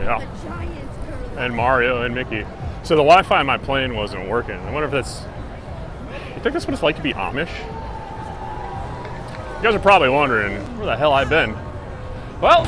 Yeah. And Mario and Mickey. So the Wi-Fi on my plane wasn't working. I wonder if that's... You think that's what it's like to be Amish? You guys are probably wondering where the hell I've been. Well...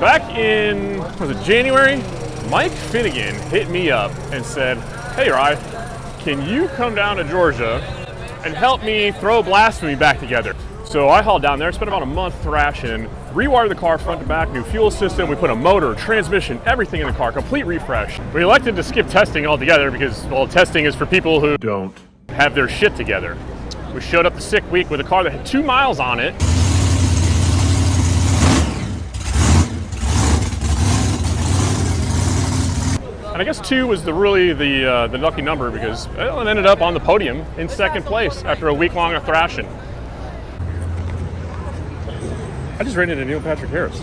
Back in, was it January? Mike Finnegan hit me up and said, hey Rye, can you come down to Georgia and help me throw Blasphemy back together? So I hauled down there, spent about a month thrashing, rewired the car front to back, new fuel system, we put a motor, transmission, everything in the car, complete refresh. We elected to skip testing altogether because, well, testing is for people who don't have their shit together. We showed up the sick week with a car that had 2 miles on it. And I guess 2 was the lucky number because it ended up on the podium in second place after a week long of thrashing. I just ran into Neil Patrick Harris.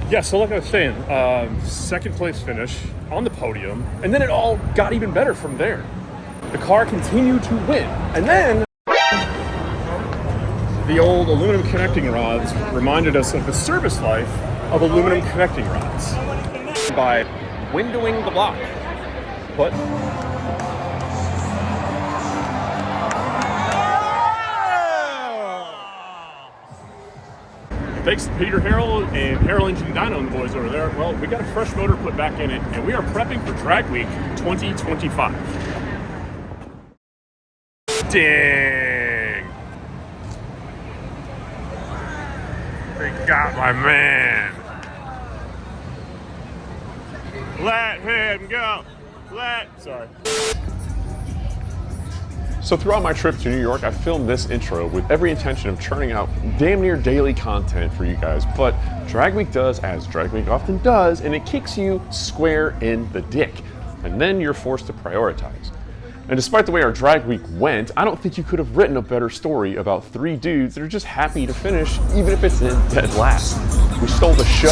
Yeah, so like I was saying, second place finish on the podium, and then it all got even better from there. The car continued to win, and then the old aluminum connecting rods reminded us of the service life of aluminum connecting rods by windowing the block. But thanks to Peter Harrell and Harrellington Dyno and the boys over there, well, we got a fresh motor put back in it, and we are prepping for Drag Week 2025. Dang! They got my man. Let him go. Sorry. So throughout my trip to New York, I filmed this intro with every intention of churning out damn near daily content for you guys, but Drag Week does as Drag Week often does, and it kicks you square in the dick, and then you're forced to prioritize. And despite the way our Drag Week went, I don't think you could have written a better story about 3 dudes that are just happy to finish, even if it's in dead last. We stole the show.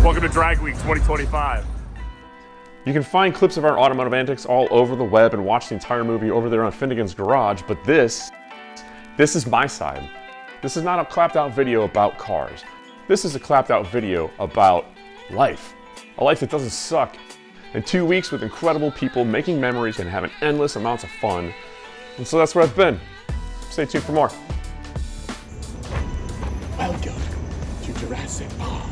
Welcome to Drag Week 2025. You can find clips of our automotive antics all over the web and watch the entire movie over there on Finnegan's Garage, but this is my side. This is not a clapped out video about cars. This is a clapped out video about life. A life that doesn't suck. And 2 weeks with incredible people making memories and having endless amounts of fun. And so that's where I've been. Stay tuned for more. Welcome to Jurassic Park.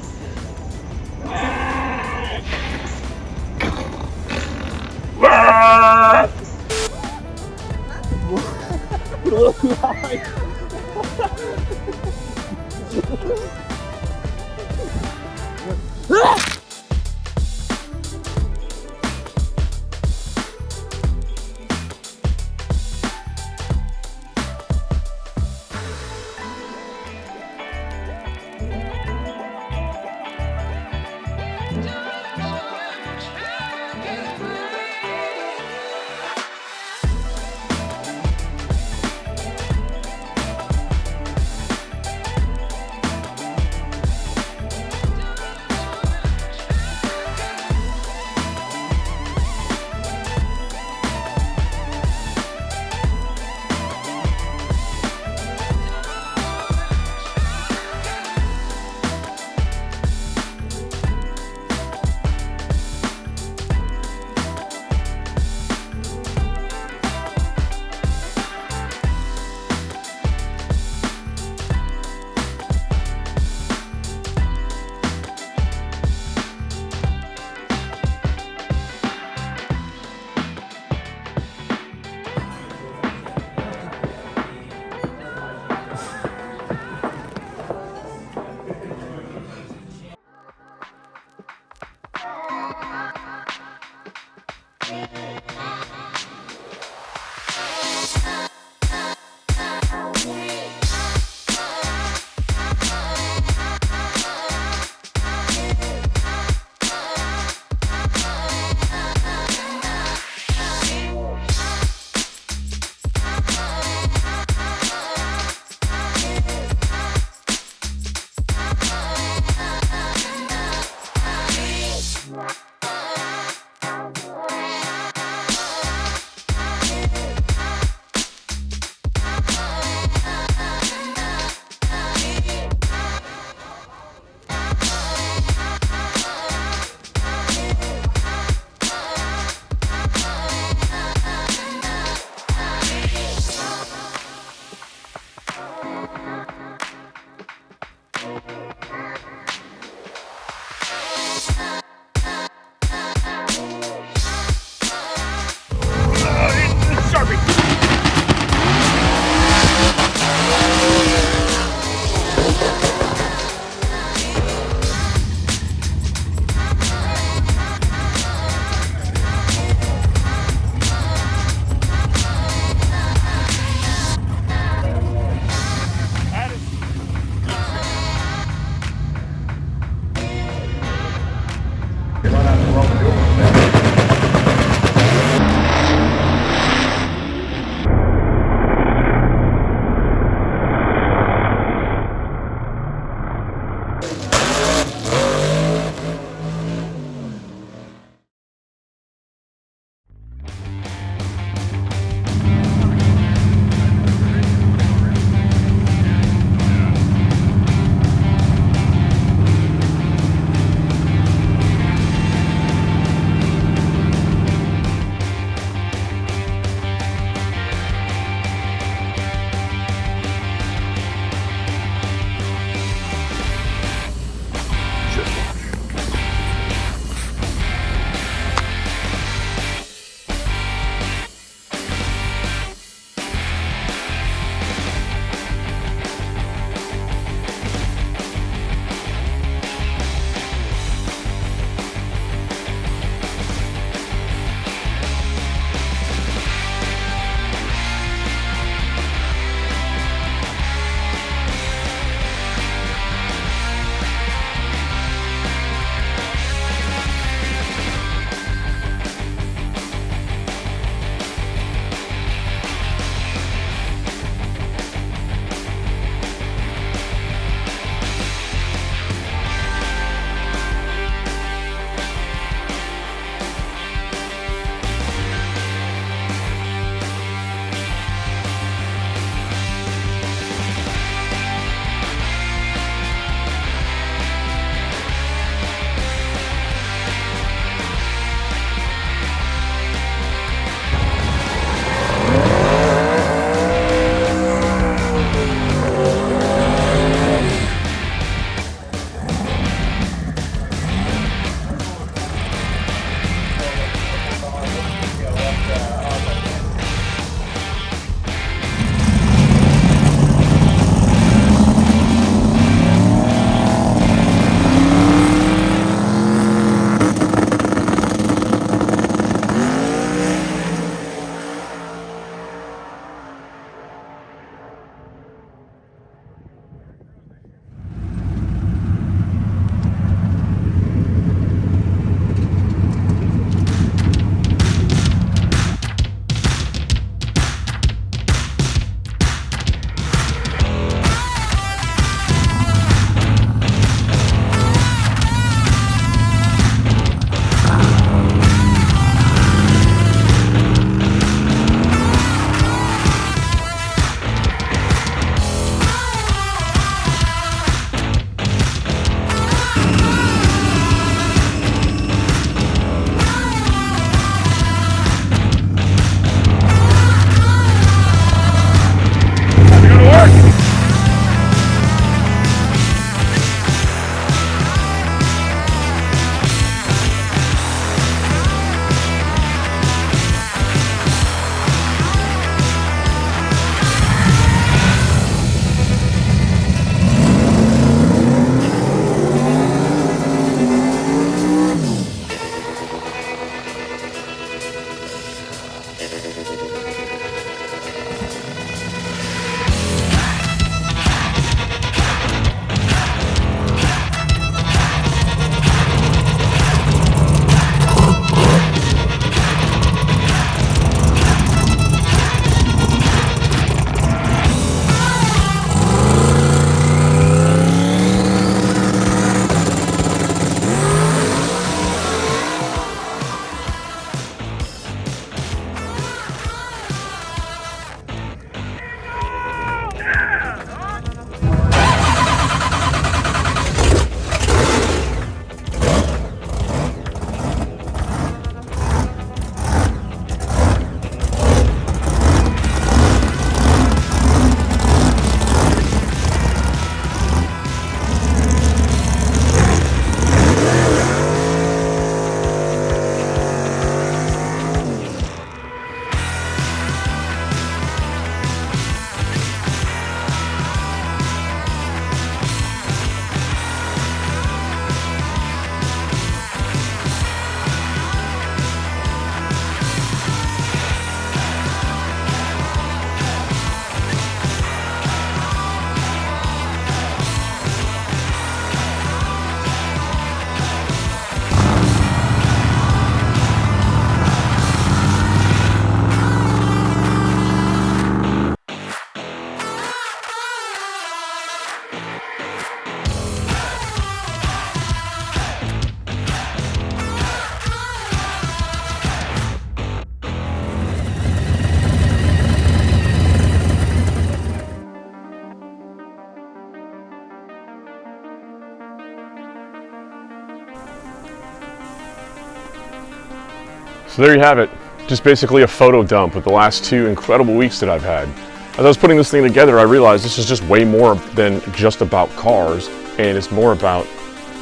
So there you have it. Just basically a photo dump with the last 2 incredible weeks that I've had. As I was putting this thing together, I realized this is just way more than just about cars, and it's more about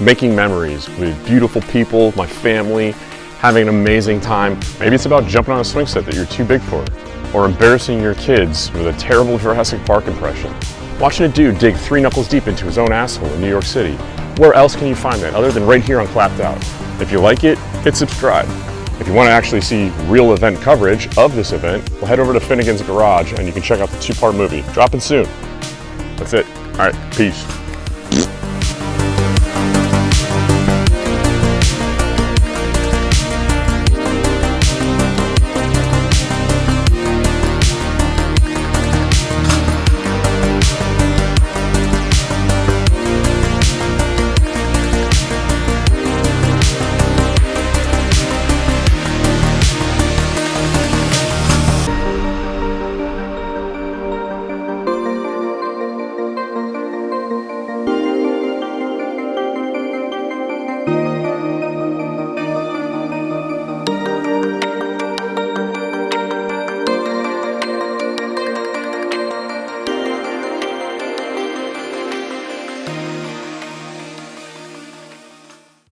making memories with beautiful people, my family, having an amazing time. Maybe it's about jumping on a swing set that you're too big for, or embarrassing your kids with a terrible Jurassic Park impression. Watching a dude dig 3 knuckles deep into his own asshole in New York City. Where else can you find that other than right here on Clapped Out? If you like it, hit subscribe. If you want to actually see real event coverage of this event, well, head over to Finnegan's Garage and you can check out the 2-part movie. Dropping soon. That's it. All right, peace.